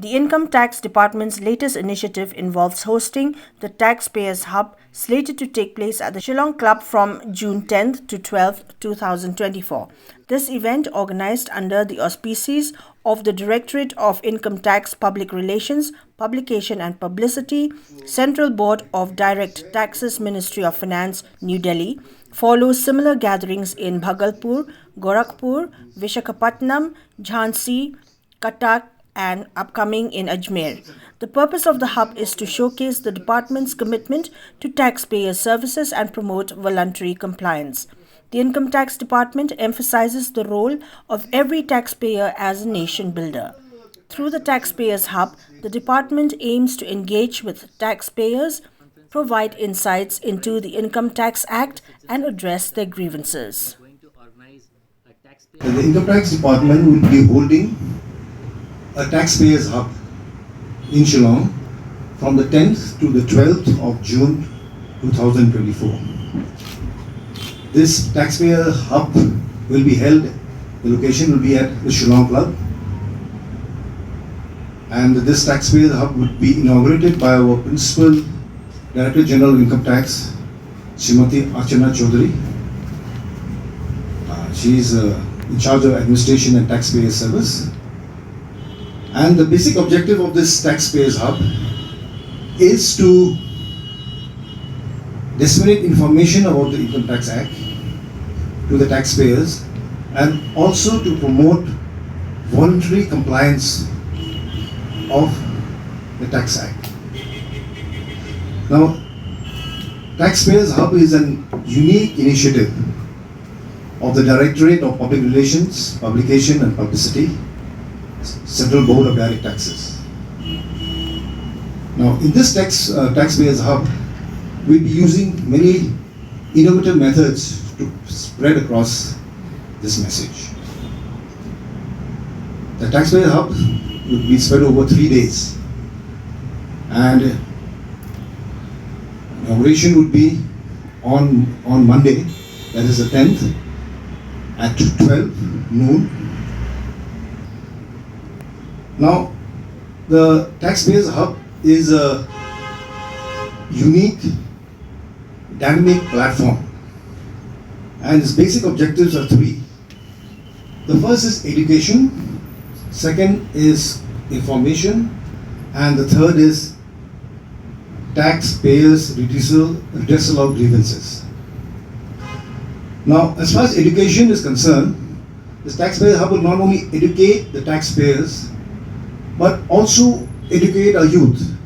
The Income Tax Department's latest initiative involves hosting the Taxpayers Hub, slated to take place at the Shillong Club from June 10th to 12th, 2024. This event, organized under the auspices of the Directorate of Income Tax, Public Relations, Publication and Publicity, Central Board of Direct Taxes, Ministry of Finance, New Delhi, follows similar gatherings in Bhagalpur, Gorakpur, Visakhapatnam, Jhansi, Cuttack, and upcoming in Ajmer. The purpose of the hub is to showcase the department's commitment to taxpayer services and promote voluntary compliance. The Income Tax Department emphasizes the role of every taxpayer as a nation builder. Through the Taxpayers Hub, the department aims to engage with taxpayers, provide insights into the Income Tax Act, and address their grievances. The Income Tax Department will be holding a Taxpayers Hub in Shillong from the 10th to the 12th of June 2024. This Taxpayer Hub will be held, the location will be at the Shillong Club, and this Taxpayer Hub would be inaugurated by our Principal Director General of Income Tax, Srimati Archana Chaudhary. She is in charge of Administration and Taxpayer Service. And the basic objective of this Taxpayers Hub is to disseminate information about the Income Tax Act to the taxpayers and also to promote voluntary compliance of the Tax Act. Now, Taxpayers Hub is an unique initiative of the Directorate of Public Relations, Publication and Publicity, Central Board of Direct Taxes. Now, in this Taxpayers Hub, we'll be using many innovative methods to spread across this message. The Taxpayers Hub will be spread over 3 days, and inauguration would be on Monday, that is the 10th, at 12 noon. Now, the Taxpayers Hub is a unique, dynamic platform, and its basic objectives are 3. The first is education, second is information, and the third is taxpayers' redressal of grievances. Now, as far as education is concerned, this Taxpayers Hub will not only educate the taxpayers, but also educate our youth